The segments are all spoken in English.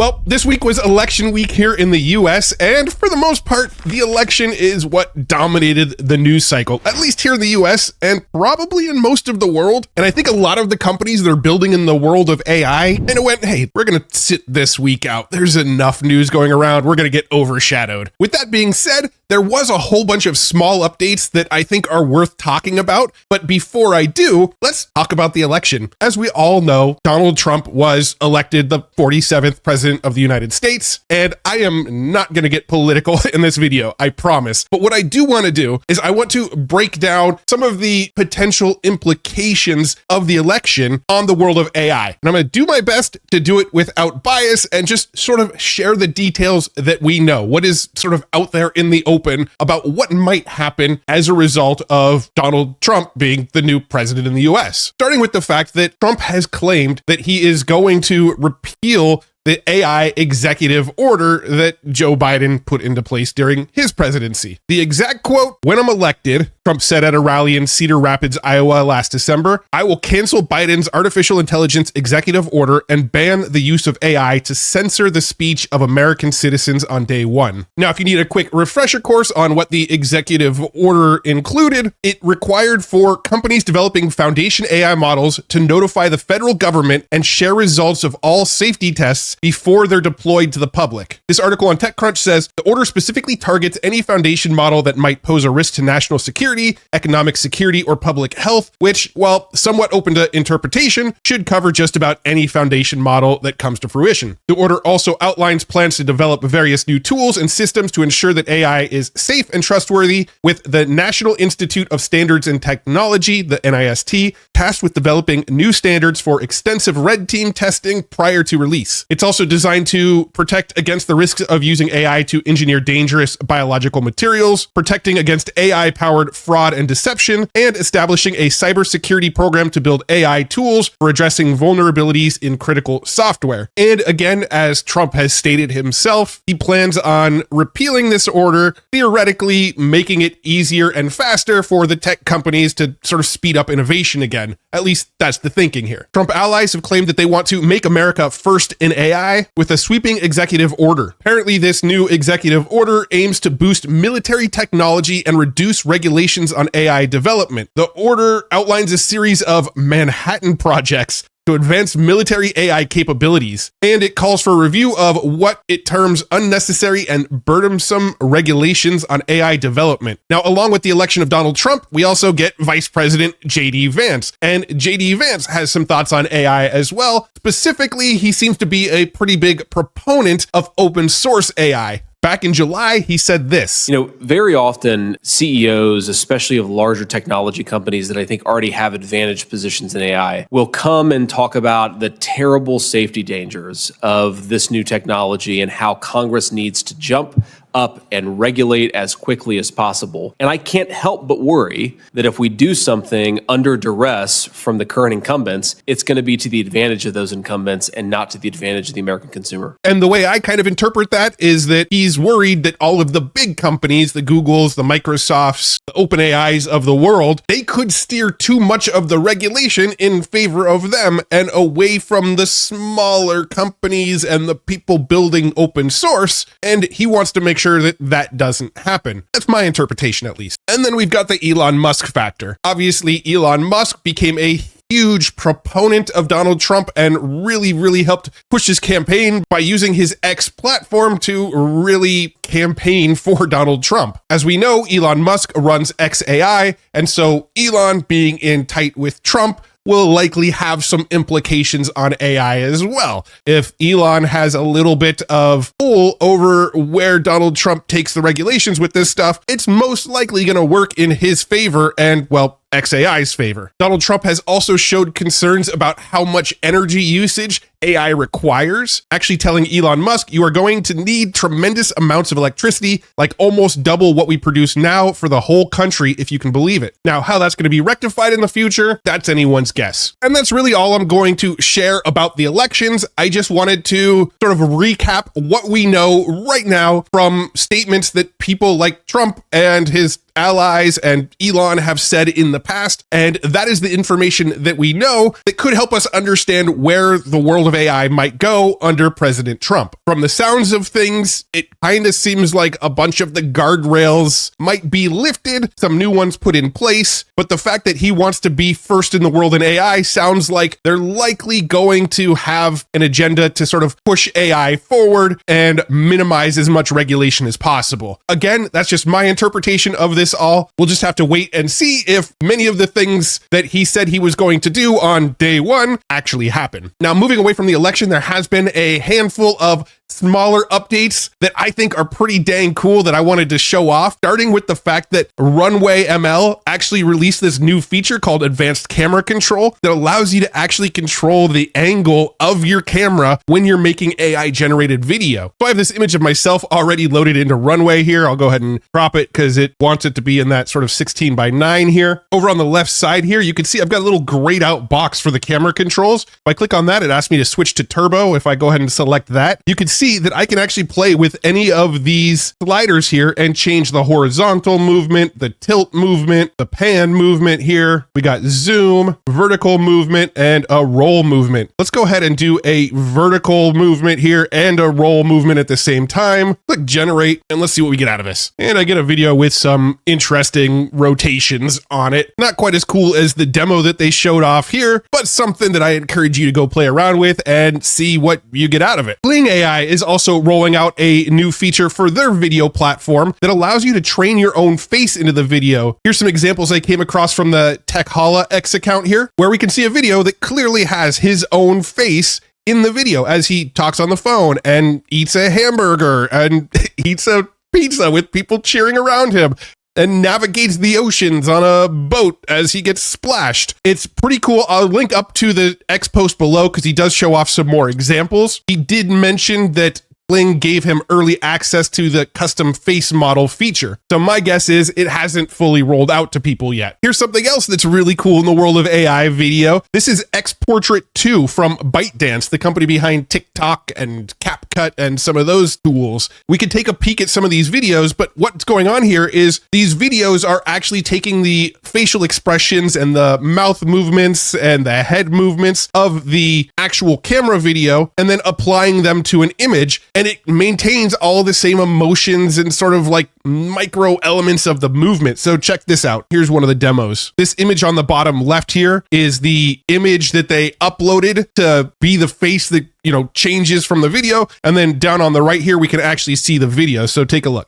Well, this week was election week here in the US, and for the most part, the election is what dominated the news cycle, at least here in the US, and probably in most of the world. And I think a lot of the companies that are building in the world of AI, and it went, hey, we're gonna sit this week out. There's enough news going around. We're gonna get overshadowed. With that being said, there was a whole bunch of small updates that I think are worth talking about. But before I do, let's talk about the election. As we all know, Donald Trump was elected the 47th president of the United States. And I am not going to get political in this video, I promise. But what I do want to do is I want to break down some of the potential implications of the election on the world of AI. And I'm going to do my best to do it without bias and just sort of share the details that we know. What is sort of out there in the open about what might happen as a result of Donald Trump being the new president in the US. Starting with the fact that Trump has claimed that he is going to repeal the AI executive order that Joe Biden put into place during his presidency. The exact quote, "When I'm elected," Trump said at a rally in Cedar Rapids, Iowa last December, "I will cancel Biden's artificial intelligence executive order and ban the use of AI to censor the speech of American citizens on day one." Now, if you need a quick refresher course on what the executive order included, it required for companies developing foundation AI models to notify the federal government and share results of all safety tests before they're deployed to the public. This article on TechCrunch says the order specifically targets any foundation model that might pose a risk to national security, economic security, or public health, which, while somewhat open to interpretation, should cover just about any foundation model that comes to fruition. The order also outlines plans to develop various new tools and systems to ensure that AI is safe and trustworthy, with the National Institute of Standards and Technology, the NIST, tasked with developing new standards for extensive red team testing prior to release. It's also designed to protect against the risks of using AI to engineer dangerous biological materials, protecting against AI-powered fraud and deception, and establishing a cybersecurity program to build AI tools for addressing vulnerabilities in critical software. And again, as Trump has stated himself, he plans on repealing this order, theoretically making it easier and faster for the tech companies to sort of speed up innovation again. At least that's the thinking here. Trump allies have claimed that they want to make America first in AI with a sweeping executive order. Apparently, this new executive order aims to boost military technology and reduce regulations on AI development. The order outlines a series of Manhattan projects to advance military AI capabilities, and it calls for a review of what it terms unnecessary and burdensome regulations on AI development. Now, along with the election of Donald Trump, we also get Vice President J.D. Vance, and J.D. Vance has some thoughts on AI as well. Specifically, he seems to be a pretty big proponent of open source AI. Back in July, he said this. Very often CEOs, especially of larger technology companies that I think already have advantaged positions in AI, will come and talk about the terrible safety dangers of this new technology and how Congress needs to jump up and regulate as quickly as possible. And I can't help but worry that if we do something under duress from the current incumbents, it's going to be to the advantage of those incumbents and not to the advantage of the American consumer. And the way I kind of interpret that is that he's worried that all of the big companies, the Googles, the Microsofts, the OpenAIs of the world, they could steer too much of the regulation in favor of them and away from the smaller companies and the people building open source. And he wants to make sure that that doesn't happen. That's my interpretation, at least. And then we've got the Elon Musk factor. Obviously, Elon Musk became a huge proponent of Donald Trump and really helped push his campaign by using his X platform to really campaign for Donald Trump. As we know, Elon Musk runs XAI, and so Elon being in tight with Trump will likely have some implications on AI as well. If Elon has a little bit of pull over where Donald Trump takes the regulations with this stuff, it's most likely going to work in his favor and, well, XAI's favor. Donald Trump has also showed concerns about how much energy usage AI requires, actually telling Elon Musk, "You are going to need tremendous amounts of electricity, like almost double what we produce now for the whole country, if you can believe it." Now, how that's going to be rectified in the future, that's anyone's guess. And that's really all I'm going to share about the elections. I just wanted to sort of recap what we know right now from statements that people like Trump and his allies and Elon have said in the past. And that is the information that we know that could help us understand where the world of AI might go under President Trump. From the sounds of things, it kind of seems like a bunch of the guardrails might be lifted, some new ones put in place, but the fact that he wants to be first in the world in AI sounds like they're likely going to have an agenda to sort of push AI forward and minimize as much regulation as possible. Again, that's just my interpretation of this all. We'll just have to wait and see if many of the things that he said he was going to do on day one actually happen. Now, moving away from the election, there has been a handful of smaller updates that I think are pretty dang cool that I wanted to show off, starting with the fact that Runway ML actually released this new feature called Advanced Camera Control that allows you to actually control the angle of your camera when you're making AI generated video. So I have this image of myself already loaded into Runway here. I'll go ahead and crop it because it wants it to be in that sort of 16:9 here. Over on the left side here, you can see I've got a little grayed out box for the camera controls. If I click on that, it asks me to switch to turbo. If I go ahead and select that, you can see that I can actually play with any of these sliders here and change the horizontal movement, the tilt movement, the pan movement here. We got zoom, vertical movement, and a roll movement. Let's go ahead and do a vertical movement here and a roll movement at the same time. Click generate, and let's see what we get out of this. And I get a video with some interesting rotations on it. Not quite as cool as the demo that they showed off here, but something that I encourage you to go play around with and see what you get out of it. Kling AI is also rolling out a new feature for their video platform that allows you to train your own face into the video. Here's some examples I came across from the Techholla X account here, where we can see a video that clearly has his own face in the video as he talks on the phone and eats a hamburger and eats a pizza with people cheering around him, and navigates the oceans on a boat as he gets splashed. It's pretty cool. I'll link up to the X post below because he does show off some more examples. He did mention that Kling gave him early access to the custom face model feature. So my guess is it hasn't fully rolled out to people yet. Here's something else that's really cool in the world of AI video. This is X Portrait 2 from ByteDance, the company behind TikTok and CapCut and some of those tools. We could take a peek at some of these videos, but what's going on here is these videos are actually taking the facial expressions and the mouth movements and the head movements of the actual camera video and then applying them to an image. And it maintains all the same emotions and sort of like micro elements of the movement. So check this out. Here's one of the demos. This image on the bottom left here is the image that they uploaded to be the face that, changes from the video. And then down on the right here, we can actually see the video. So take a look.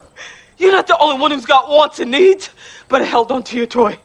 You're not the only one who's got wants and needs, but I held on to your toy.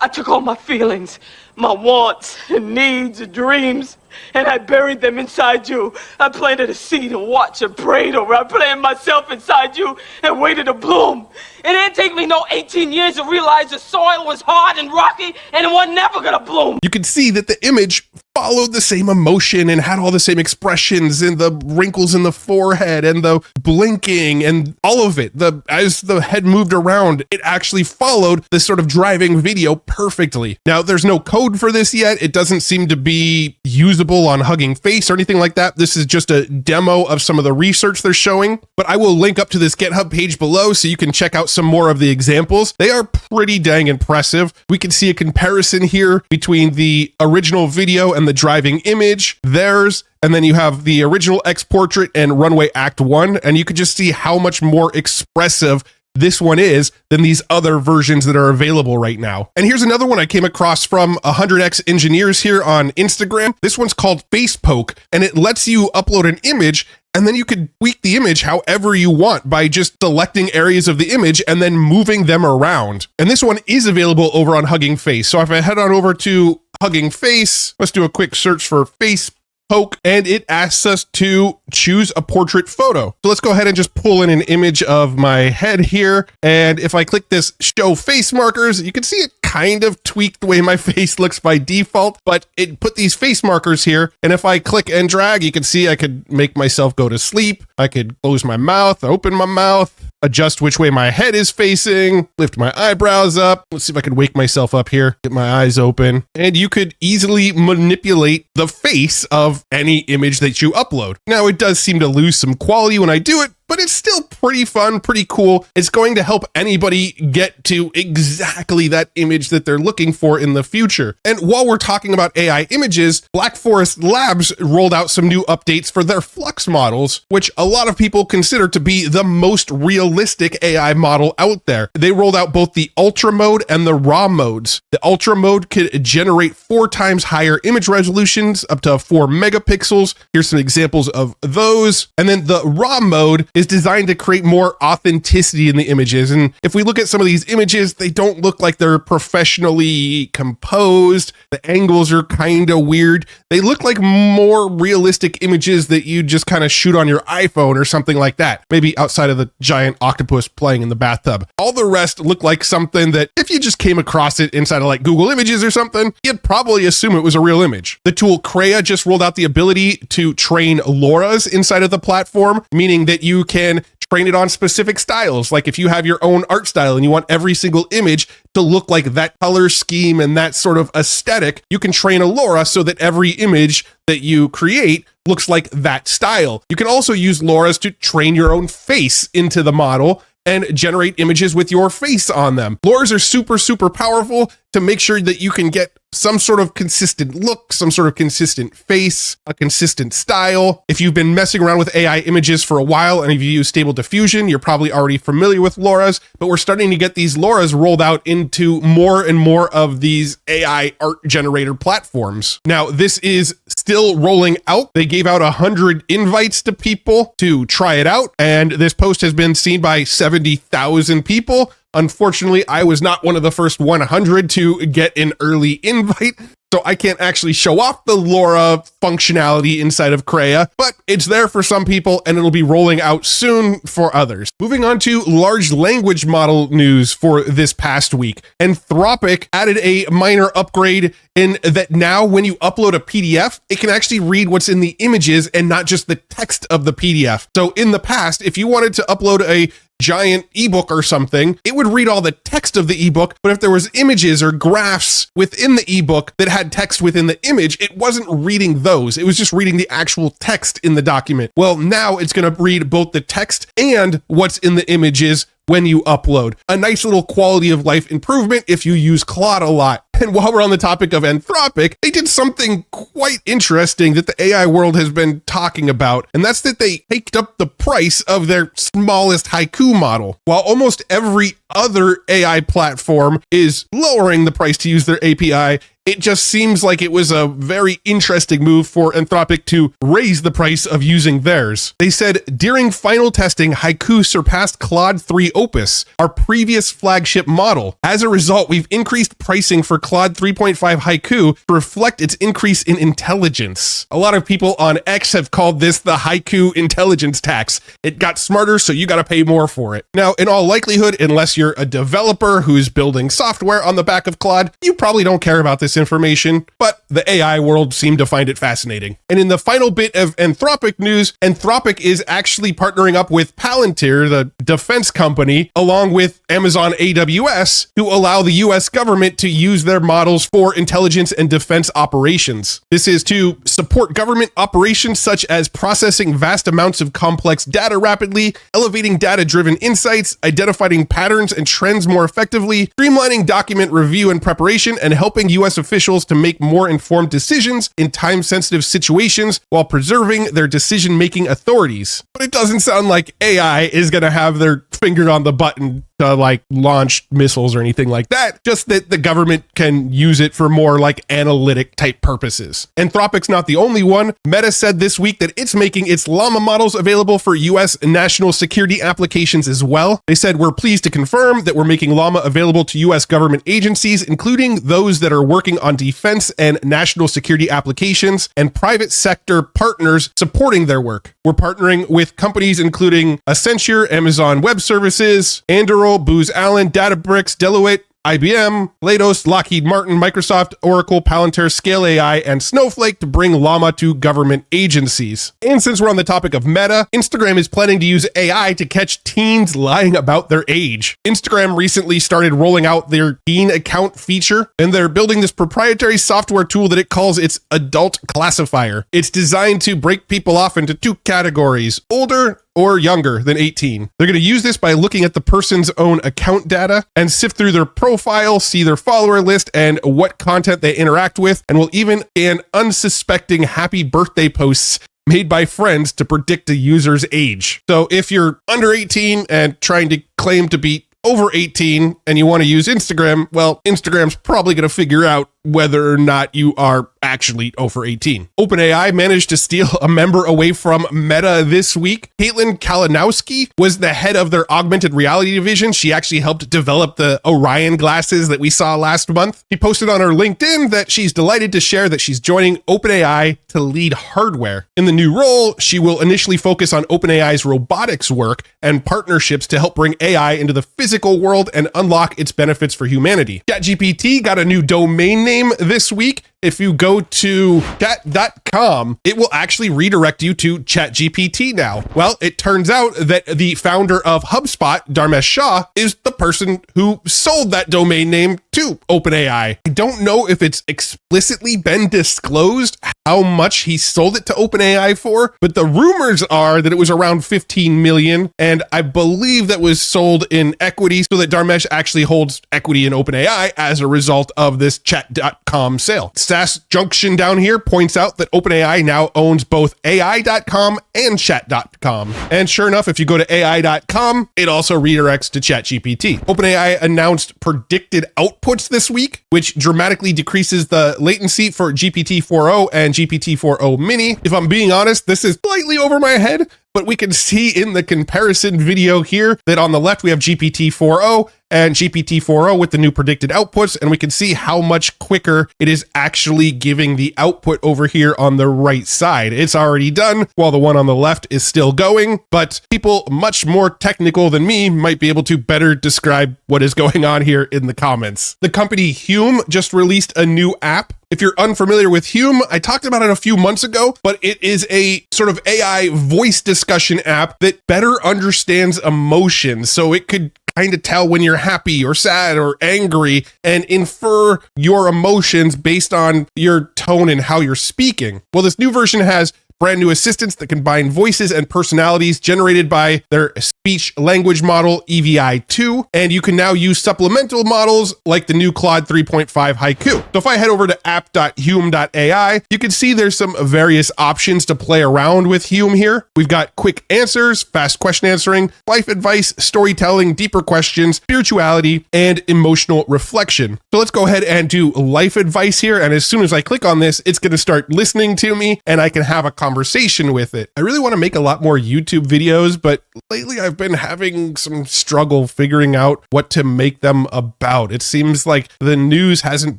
I took all my feelings, my wants and needs and dreams, and I buried them inside you. I planted a seed and watched and prayed over. I planted myself inside you and waited to bloom. It didn't take me no 18 years to realize the soil was hard and rocky and it was never gonna bloom. You can see that the image followed the same emotion and had all the same expressions and the wrinkles in the forehead and the blinking and all of it. As the head moved around, it actually followed this sort of driving video perfectly. Now, there's no code for this yet. It doesn't seem to be usable on Hugging Face or anything like that. This is just a demo of some of the research they're showing, but I will link up to this GitHub page below so you can check out some more of the examples. They are pretty dang impressive. We can see a comparison here between the original video and the driving image, theirs, and then you have the original X Portrait and Runway Act 1, and you could just see how much more expressive this one is than these other versions that are available right now. And here's another one I came across from 100x Engineers here on Instagram. This one's called Facepoke, and it lets you upload an image and then you could tweak the image however you want by just selecting areas of the image and then moving them around. And this one is available over on Hugging Face. So if I head on over to Hugging Face, let's do a quick search for Facepoke, and it asks us to choose a portrait photo. So let's go ahead and just pull in an image of my head here. And if I click this show face markers, you can see it kind of tweaked the way my face looks by default, but it put these face markers here. And if I click and drag, you can see I could make myself go to sleep. I could close my mouth, open my mouth, adjust which way my head is facing, lift my eyebrows up. Let's see if I can wake myself up here, get my eyes open. And you could easily manipulate the face of any image that you upload. Now, it does seem to lose some quality when I do it, but it's still pretty fun, pretty cool. It's going to help anybody get to exactly that image that they're looking for in the future. And while we're talking about AI images, Black Forest Labs rolled out some new updates for their Flux models, which a lot of people consider to be the most realistic AI model out there. They rolled out both the Ultra mode and the Raw modes. The Ultra mode could generate 4 times higher image resolutions, up to 4 megapixels. Here's some examples of those. And then the Raw mode is designed to create more authenticity in the images. And if we look at some of these images, they don't look like they're professionally composed. The angles are kind of weird. They look like more realistic images that you just kind of shoot on your iPhone or something like that. Maybe outside of the giant octopus playing in the bathtub. All the rest look like something that if you just came across it inside of like Google Images or something, you'd probably assume it was a real image. The tool Krea just rolled out the ability to train Loras inside of the platform, meaning that you can train it on specific styles. Like if you have your own art style and you want every single image to look like that color scheme and that sort of aesthetic, you can train a Lora so that every image that you create looks like that style. You can also use Loras to train your own face into the model and generate images with your face on them. Loras are super, super powerful to make sure that you can get some sort of consistent look, some sort of consistent face, a consistent style. If you've been messing around with AI images for a while and if you use Stable Diffusion, you're probably already familiar with Loras, but we're starting to get these Loras rolled out into more and more of these AI art generator platforms. Now, this is still rolling out. They gave out 100 invites to people to try it out, and this post has been seen by 70,000 people. Unfortunately, I was not one of the first 100 to get an early invite, so I can't actually show off the Lora functionality inside of Krea, but it's there for some people and it'll be rolling out soon for others. Moving on to large language model news for this past week. Anthropic added a minor upgrade in that now when you upload a PDF, it can actually read what's in the images and not just the text of the PDF. So in the past, if you wanted to upload a giant ebook or something, it would read all the text of the ebook, but if there was images or graphs within the ebook that had text within the image, it wasn't reading those. It was just reading the actual text in the document. Well, now it's going to read both the text and what's in the images when you upload. A nice little quality of life improvement if you use Claude a lot. And while we're on the topic of Anthropic, they did something quite interesting that the AI world has been talking about, and that's that they hiked up the price of their smallest Haiku model. While almost every other AI platform is lowering the price to use their API, it just seems like it was a very interesting move for Anthropic to raise the price of using theirs. They said, during final testing, Haiku surpassed Claude 3 Opus, our previous flagship model. As a result, we've increased pricing for Claude 3.5 Haiku to reflect its increase in intelligence. A lot of people on X have called this the Haiku intelligence tax. It got smarter, so you got to pay more for it. Now, in all likelihood, unless you're a developer who's building software on the back of Claude, you probably don't care about this information, but the AI world seemed to find it fascinating. And in the final bit of Anthropic news, Anthropic is actually partnering up with Palantir, the defense company, along with Amazon AWS, to allow the US government to use their models for intelligence and defense operations. This is to support government operations such as processing vast amounts of complex data rapidly, elevating data-driven insights, identifying patterns and trends more effectively, streamlining document review and preparation, and helping US officials to make more informed decisions in time-sensitive situations while preserving their decision-making authorities. But it doesn't sound like AI is going to have their finger on the button to like launch missiles or anything like that, just that the government can use it for more like analytic type purposes. Anthropic's not the only one. Meta said this week that it's making its Llama models available for US national security applications as well. They said, we're pleased to confirm that we're making Llama available to US government agencies, including those that are working on defense and national security applications, and private sector partners supporting their work. We're partnering with companies including Accenture, Amazon Web Services, Anduril, Booz Allen, Databricks, Deloitte, IBM, Leidos, Lockheed Martin, Microsoft, Oracle, Palantir, Scale AI, and Snowflake to bring Llama to government agencies. And since we're on the topic of Meta, Instagram is planning to use AI to catch teens lying about their age. Instagram recently started rolling out their teen account feature, and they're building this proprietary software tool that it calls its adult classifier. It's designed to break people off into 2 categories: older or younger than 18. They're going to use this by looking at the person's own account data and sift through their profile, see their follower list and what content they interact with, and will even scan unsuspecting happy birthday posts made by friends to predict a user's age. So if you're under 18 and trying to claim to be over 18 and you want to use Instagram, well, Instagram's probably going to figure out whether or not you are actually over 18. OpenAI managed to steal a member away from Meta this week. Caitlin Kalinowski was the head of their augmented reality division. She actually helped develop the Orion glasses that we saw last month. She posted on her LinkedIn that she's delighted to share that she's joining OpenAI to lead hardware. In the new role, she will initially focus on OpenAI's robotics work and partnerships to help bring AI into the physical world and unlock its benefits for humanity. ChatGPT got a new domain name this week. If you go to chat.com, it will actually redirect you to ChatGPT now. Well, it turns out that the founder of HubSpot, Dharmesh Shah, is the person who sold that domain name to OpenAI. I don't know if it's explicitly been disclosed how much he sold it to OpenAI for, but the rumors are that it was around 15 million, and I believe that was sold in equity so that Dharmesh actually holds equity in OpenAI as a result of this chat.com sale. SaaS Junction down here points out that OpenAI now owns both AI.com and chat.com. And sure enough, if you go to AI.com, it also redirects to ChatGPT. OpenAI announced predicted outputs this week, which dramatically decreases the latency for GPT-4o and GPT-4o mini. If I'm being honest, this is slightly over my head, but we can see in the comparison video here that on the left we have GPT-4o and GPT-4o with the new predicted outputs, and we can see how much quicker it is actually giving the output over here on the right side. It's already done while the one on the left is still going, but people much more technical than me might be able to better describe what is going on here in the comments. The company Hume just released a new app. If you're unfamiliar with Hume, I talked about it a few months ago, but it is a sort of AI voice discussion app that better understands emotions. So it could kind of tell when you're happy or sad or angry and infer your emotions based on your tone and how you're speaking. Well, this new version has brand new assistants that combine voices and personalities generated by their speech language model EVI2, and you can now use supplemental models like the new Claude 3.5 Haiku. So if I head over to app.hume.ai, you can see there's some various options to play around with Hume here. We've got quick answers, fast question answering, life advice, storytelling, deeper questions, spirituality, and emotional reflection. So let's go ahead and do life advice here, and as soon as I click on this, it's going to start listening to me and I can have a conversation with it. I really want to make a lot more YouTube videos, but lately I've been having some struggle figuring out what to make them about. It seems like the news hasn't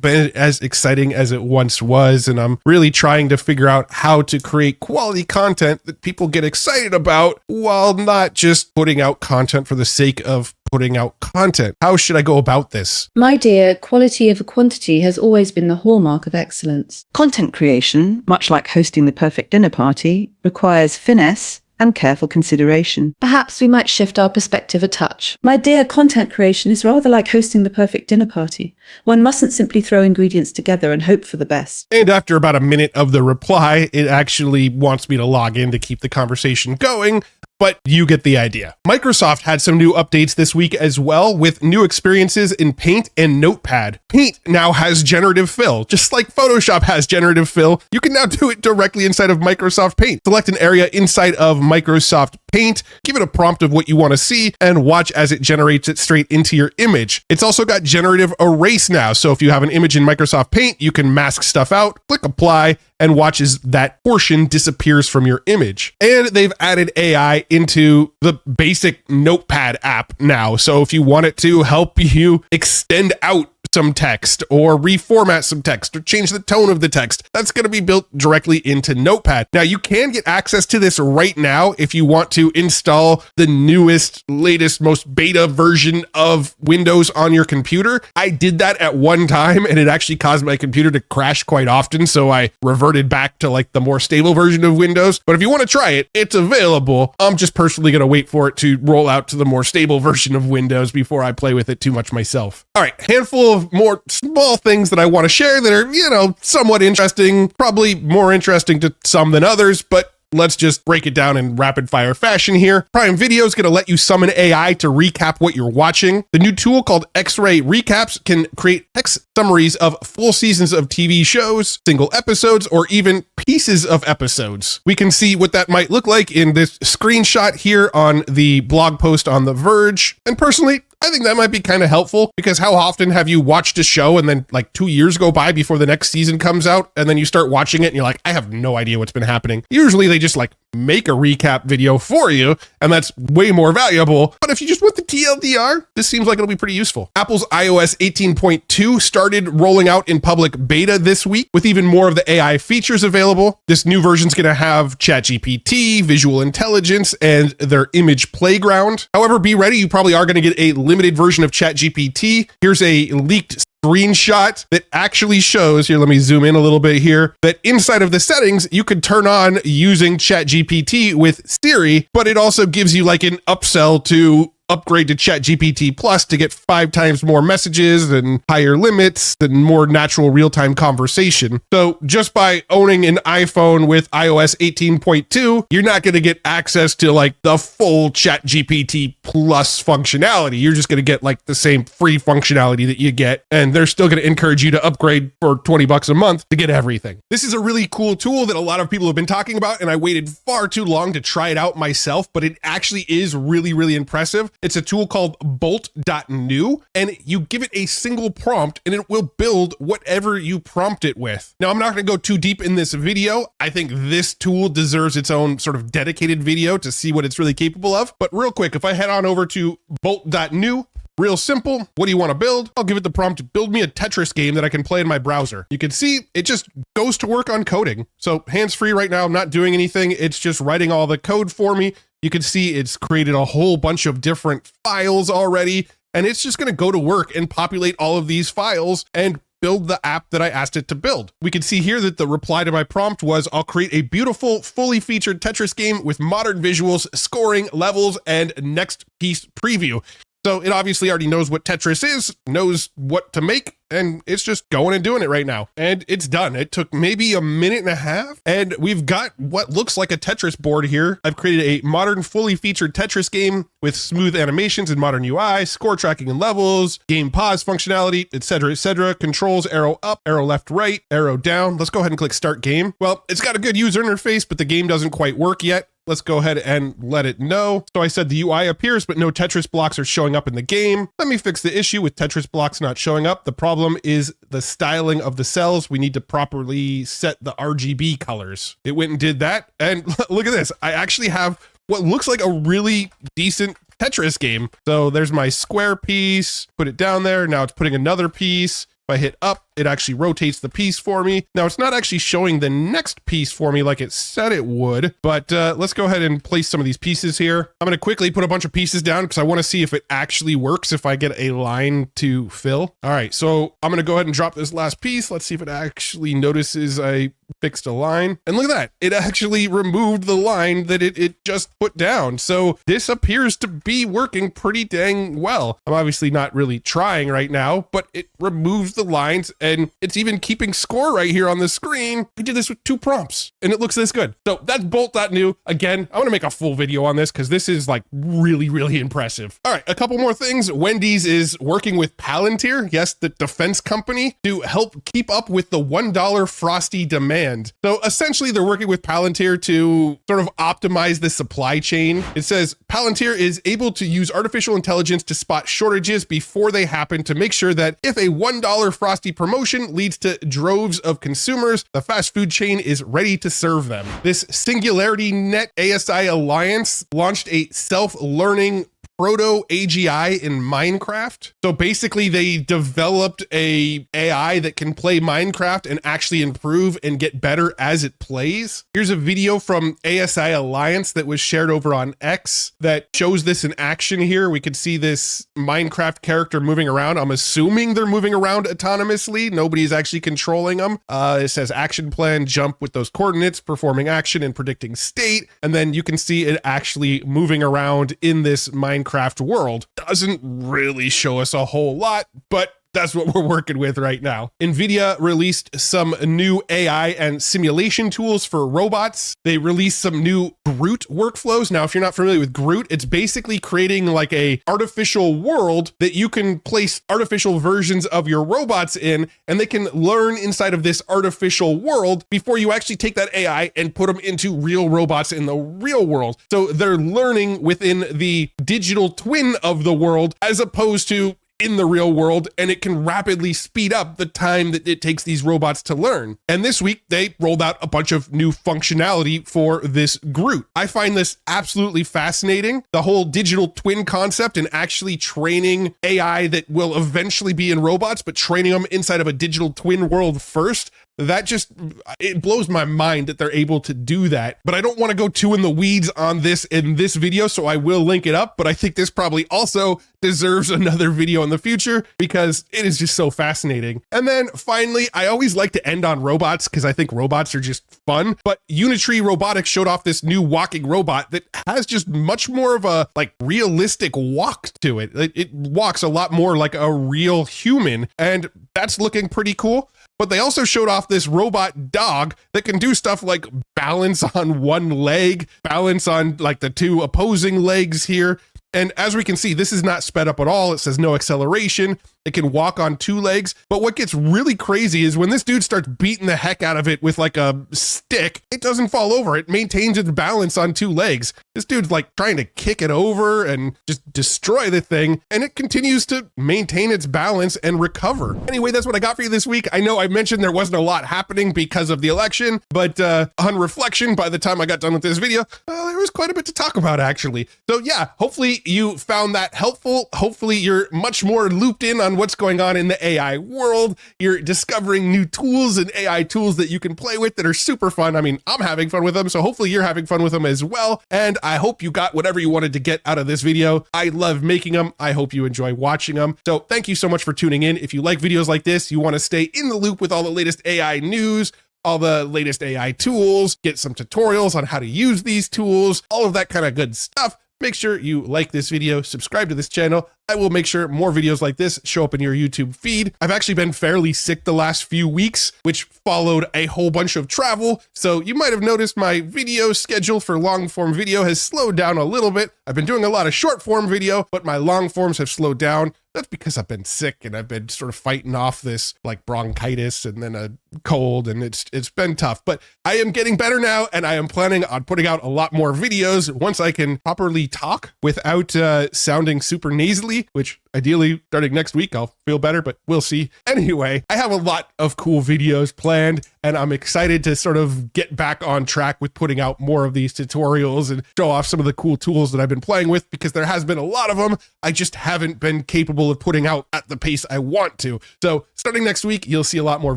been as exciting as it once was, and I'm really trying to figure out how to create quality content that people get excited about while not just putting out content for the sake of putting out content. How should I go about this? My dear, quality over quantity has always been the hallmark of excellence. Content creation, much like hosting the perfect dinner party, requires finesse and careful consideration. Perhaps we might shift our perspective a touch. My dear, content creation is rather like hosting the perfect dinner party. One mustn't simply throw ingredients together and hope for the best. And after about a minute of the reply, it actually wants me to log in to keep the conversation going. But you get the idea. Microsoft had some new updates this week as well, with new experiences in Paint and Notepad. Paint now has generative fill. Just like Photoshop has generative fill, you can now do it directly inside of Microsoft Paint. Select an area inside of Microsoft Paint, give it a prompt of what you want to see, and watch as it generates it straight into your image. It's also got generative erase now, so if you have an image in Microsoft Paint, you can mask stuff out, click apply, and watch as that portion disappears from your image. And they've added AI into the basic Notepad app now. So if you want it to help you extend out some text or reformat some text or change the tone of the text, that's going to be built directly into Notepad. Now you can get access to this right now if you want to install the newest, latest, most beta version of Windows on your computer. I did that at one time and it actually caused my computer to crash quite often, so I reverted back to like the more stable version of Windows. But if you want to try it, it's available. I'm just personally going to wait for it to roll out to the more stable version of Windows before I play with it too much myself. All right, handful of more small things that I want to share that are, somewhat interesting, probably more interesting to some than others, but let's just break it down in rapid fire fashion here. Prime Video is going to let you summon AI to recap what you're watching. The new tool called X-Ray Recaps can create text summaries of full seasons of TV shows, single episodes, or even pieces of episodes. We can see what that might look like in this screenshot here on the blog post on The Verge. And personally, I think that might be kind of helpful, because how often have you watched a show and then like 2 years go by before the next season comes out, and then you start watching it and you're like, I have no idea what's been happening. Usually they just like make a recap video for you, and that's way more valuable. But if you just want the TLDR, this seems like it'll be pretty useful. Apple's iOS 18.2 started rolling out in public beta this week with even more of the AI features available. This new version is going to have ChatGPT, visual intelligence, and their image playground. However, be ready. You probably are going to get a limited version of ChatGPT. Here's a leaked screenshot that actually shows, here, let me zoom in a little bit here, that inside of the settings, you could turn on using ChatGPT with Siri, but it also gives you like an upsell to upgrade to ChatGPT Plus to get 5 times more messages and higher limits and more natural real-time conversation. So just by owning an iPhone with iOS 18.2, you're not going to get access to like the full ChatGPT Plus functionality. You're just going to get like the same free functionality that you get, and they're still going to encourage you to upgrade for $20 a month to get everything. This is a really cool tool that a lot of people have been talking about, and I waited far too long to try it out myself, but it actually is really, really impressive. It's a tool called Bolt.New, and you give it a single prompt and it will build whatever you prompt it with. Now, I'm not going to go too deep in this video. I think this tool deserves its own sort of dedicated video to see what it's really capable of. But real quick, if I head on over to Bolt.New, real simple. What do you want to build? I'll give it the prompt, build me a Tetris game that I can play in my browser. You can see it just goes to work on coding. So hands-free right now, I'm not doing anything. It's just writing all the code for me. You can see it's created a whole bunch of different files already, and it's just going to go to work and populate all of these files and build the app that I asked it to build. We can see here that the reply to my prompt was, I'll create a beautiful, fully featured Tetris game with modern visuals, scoring, levels, and next piece preview. So it obviously already knows what Tetris is, knows what to make, and it's just going and doing it right now. And it's done. It took maybe a minute and a half, and we've got what looks like a Tetris board here. I've created a modern, fully featured Tetris game with smooth animations and modern UI, score tracking and levels, game pause functionality, etc., etc. Controls, arrow up, arrow left, right, arrow down. Let's go ahead and click start game. Well, it's got a good user interface, but the game doesn't quite work yet. Let's go ahead and let it know. So I said the UI appears, but no Tetris blocks are showing up in the game. Let me fix the issue with Tetris blocks not showing up. The problem is the styling of the cells. We need to properly set the RGB colors. It went and did that. And look at this. I actually have what looks like a really decent Tetris game. So there's my square piece, put it down there. Now it's putting another piece. If I hit up, it actually rotates the piece for me. Now, it's not actually showing the next piece for me like it said it would, but let's go ahead and place some of these pieces here. I'm going to quickly put a bunch of pieces down because I want to see if it actually works if I get a line to fill. All right, so I'm going to go ahead and drop this last piece. Let's see if it actually notices I fixed a line. And look at that. It actually removed the line that it just put down. So this appears to be working pretty dang well. I'm obviously not really trying right now, but it removes the lines and it's even keeping score right here on the screen. I did this with 2 prompts and it looks this good. So that's Bolt.New. Again, I want to make a full video on this because this is like really, really impressive. All right, a couple more things. Wendy's is working with Palantir, yes, the defense company, to help keep up with the $1 Frosty demand. So essentially they're working with Palantir to sort of optimize the supply chain. It says Palantir is able to use artificial intelligence to spot shortages before they happen to make sure that if a $1 Frosty promotion leads to droves of consumers, the fast food chain is ready to serve them. This Singularity Net ASI Alliance launched a self-learning proto AGI in Minecraft. So basically they developed a AI that can play Minecraft and actually improve and get better as it plays. Here's a video from ASI Alliance that was shared over on X that shows this in action here. We could see this Minecraft character moving around. I'm assuming they're moving around autonomously. Nobody's actually controlling them. It says action plan, jump with those coordinates, performing action and predicting state. And then you can see it actually moving around in this Minecraft world. Doesn't really show us a whole lot, but that's what we're working with right now. Nvidia released some new AI and simulation tools for robots. They released some new Groot workflows. Now, if you're not familiar with Groot, it's basically creating like a artificial world that you can place artificial versions of your robots in, and they can learn inside of this artificial world before you actually take that AI and put them into real robots in the real world. So they're learning within the digital twin of the world as opposed to in the real world, and it can rapidly speed up the time that it takes these robots to learn. And this week, they rolled out a bunch of new functionality for this Groot. I find this absolutely fascinating. The whole digital twin concept and actually training AI that will eventually be in robots, but training them inside of a digital twin world first. That just, it blows my mind that they're able to do that. But I don't want to go too in the weeds on this in this video, so I will link it up. But I think this probably also deserves another video in the future because it is just so fascinating. And then finally, I always like to end on robots because I think robots are just fun. But Unitree Robotics showed off this new walking robot that has just much more of a like realistic walk to it. It walks a lot more like a real human, and that's looking pretty cool. But they also showed off this robot dog that can do stuff like balance on one leg, balance on like the two opposing legs here. And as we can see, this is not sped up at all. It says no acceleration. It can walk on two legs. But what gets really crazy is when this dude starts beating the heck out of it with like a stick, it doesn't fall over. It maintains its balance on two legs. This dude's like trying to kick it over and just destroy the thing, and it continues to maintain its balance and recover. Anyway, that's what I got for you this week. I know I mentioned there wasn't a lot happening because of the election, but on reflection, by the time I got done with this video, there was quite a bit to talk about actually. So yeah, hopefully you found that helpful. Hopefully you're much more looped in on what's going on in the AI world. You're discovering new tools and AI tools that you can play with that are super fun. I mean, I'm having fun with them, so hopefully you're having fun with them as well. And I hope you got whatever you wanted to get out of this video. I love making them. I hope you enjoy watching them. So thank you so much for tuning in. If you like videos like this, you want to stay in the loop with all the latest AI news, all the latest AI tools, get some tutorials on how to use these tools, all of that kind of good stuff, make sure you like this video, subscribe to this channel. I will make sure more videos like this show up in your YouTube feed. I've actually been fairly sick the last few weeks, which followed a whole bunch of travel. So you might have noticed my video schedule for long form video has slowed down a little bit. I've been doing a lot of short form video, but my long forms have slowed down. That's because I've been sick and I've been sort of fighting off this like bronchitis and then a cold, and it's been tough, but I am getting better now, and I am planning on putting out a lot more videos once I can properly talk without sounding super nasally, which ideally starting next week I'll feel better, but we'll see. Anyway, I have a lot of cool videos planned, and I'm excited to sort of get back on track with putting out more of these tutorials and show off some of the cool tools that I've been playing with, because there has been a lot of them. I just haven't been capable of putting out at the pace I want to. So starting next week, you'll see a lot more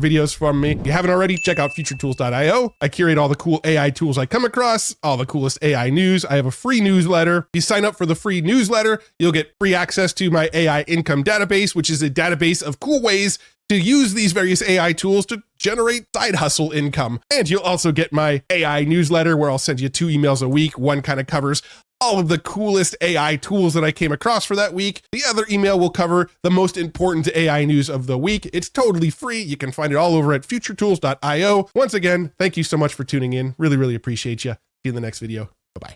videos from me. If you haven't already, check out futuretools.io. I curate all the cool AI tools I come across, all the coolest AI news. I have a free newsletter. If you sign up for the free newsletter, you'll get free access to my AI income database, which is a database of cool ways to use these various AI tools to generate side hustle income. And you'll also get my AI newsletter, where I'll send you 2 emails a week. One kind of covers all of the coolest AI tools that I came across for that week. The other email will cover the most important AI news of the week. It's totally free. You can find it all over at futuretools.io. Once again, thank you so much for tuning in. Really, really appreciate you. See you in the next video. Bye-bye.